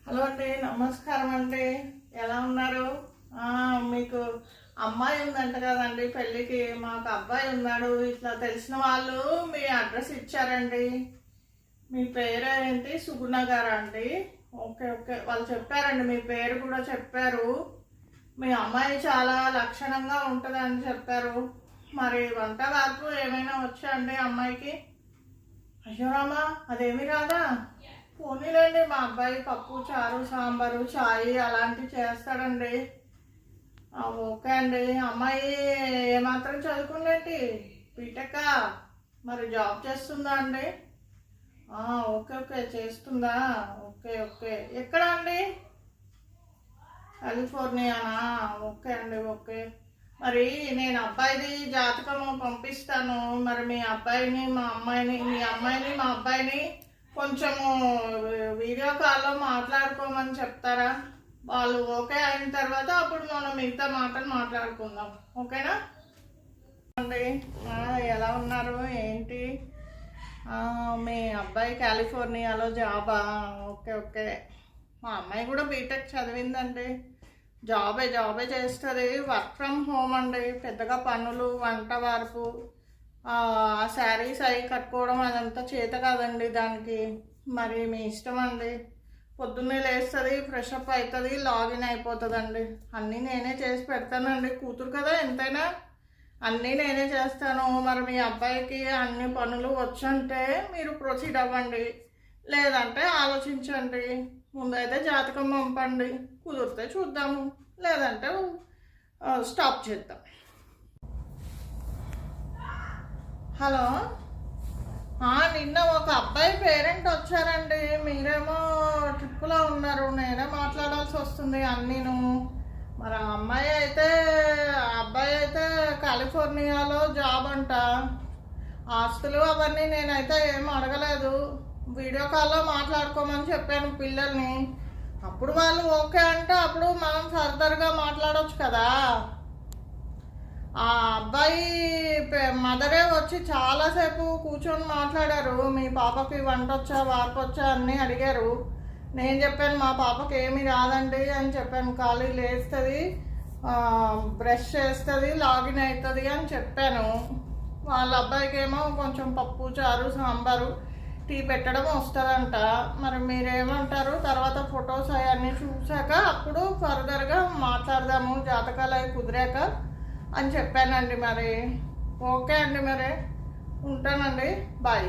Hello అండి, నమస్కారం అండి. ఎలా ఉన్నారు? మీకు అమ్మాయి ఉందంట కదండి పెళ్ళికి. మాకు అబ్బాయి ఉన్నాడు. ఇట్లా తెలిసిన వాళ్ళు మీ అడ్రస్ ఇచ్చారండి. మీ పేరు ఏంటి? సుగుణ గారా అండి? ఓకే ఓకే, వాళ్ళు చెప్పారండి, మీ పేరు కూడా చెప్పారు. మీ అమ్మాయి చాలా లక్షణంగా ఉంటుందని చెప్పారు. మరి వంట వరకు ఏమైనా వచ్చా అండి అమ్మాయికి? అయ్యో రామా, అదేమి రాదా? పోనీలేండి, మా అబ్బాయి పప్పు, చారు, సాంబారు, చాయ్ అలాంటివి చేస్తాడండి. ఓకే అండి. అమ్మాయి ఏమాత్రం చదువుకుందేంటి? బీటెక్? మరి జాబ్ చేస్తుందా అండి? ఓకే ఓకే, చేస్తుందా? Okay okay. ఎక్కడ అండి? కాలిఫోర్నియానా? ఓకే అండి, ఓకే. మరి నేను అబ్బాయిది జాతకము పంపిస్తాను. మరి మీ అబ్బాయిని మా అమ్మాయిని, మీ అమ్మాయిని మా అబ్బాయిని కొంచెము వీడియో కాల్లో మాట్లాడుకోమని చెప్తారా? వాళ్ళు ఓకే అయిన తర్వాత అప్పుడు మనం మిగతా మాటలు మాట్లాడుకుందాం. ఓకేనా అండి? ఎలా ఉన్నారు? ఏంటి మీ అబ్బాయి కాలిఫోర్నియాలో జాబా? Okay okay. మా అమ్మాయి కూడా బీటెక్ చదివిందండి. జాబే చేస్తుంది. వర్క్ ఫ్రమ్ హోమ్ అండి. పెద్దగా పనులు, వంట వరకు, ఆ శారీస్ అవి కట్టుకోవడం అదంతా చేత కాదండి దానికి. మరి మీ ఇష్టం అండి. పొద్దున్నే లేస్తుంది, ఫ్రెష్ అప్ అవుతుంది, లాగిన్ అయిపోతుందండి. అన్నీ నేనే చేసి పెడతానండి. కూతురు కదా ఎంతైనా, అన్నీ నేనే చేస్తాను. మరి మీ అబ్బాయికి అన్ని పనులు వచ్చంటే మీరు ప్రొసీడ్ అవ్వండి, లేదంటే ఆలోచించండి. ముందైతే జాతకం పంపండి, కుదిరితే చూద్దాము, లేదంటే స్టాప్ చేద్దాం. హలో, నిన్న ఒక అబ్బాయి పేరెంట్ వచ్చారండి. మీరేమో ట్రిప్పులో ఉన్నారు, నేనే మాట్లాడాల్సి వస్తుంది అన్నీను. మరి ఆ అబ్బాయి అయితే కాలిఫోర్నియాలో జాబ్ అంట. ఆస్తులు అవన్నీ నేనైతే ఏం అడగలేదు. వీడియో కాల్లో మాట్లాడుకోమని చెప్పాను పిల్లల్ని. అప్పుడు వాళ్ళు ఓకే అంటే అప్పుడు మనం ఫర్దర్గా మాట్లాడవచ్చు కదా. ఆ అబ్బాయి మదరే వచ్చి చాలాసేపు కూర్చొని మాట్లాడారు. మీ పాపకి వంట వచ్చా, వార్పు వచ్చా అన్నీ అడిగారు. నేను చెప్పాను మా పాపకి ఏమీ రాదండి అని చెప్పాను. ఖాళీ లేస్తుంది, బ్రష్ చేస్తుంది, లాగిన్ అవుతుంది అని చెప్పాను. వాళ్ళ అబ్బాయికి ఏమో కొంచెం పప్పు, చారు, సాంబారు, టీ పెట్టడం వస్తుందంట. మరి మీరేమంటారు? తర్వాత ఫొటోస్ అవన్నీ చూసాక అప్పుడు ఫర్దర్గా మాట్లాడదాము, జాతకాలు అవి కుదిరాక అని చెప్పానండి. మరి ఓకే అండి, మరి ఉంటానండి, బాయ్.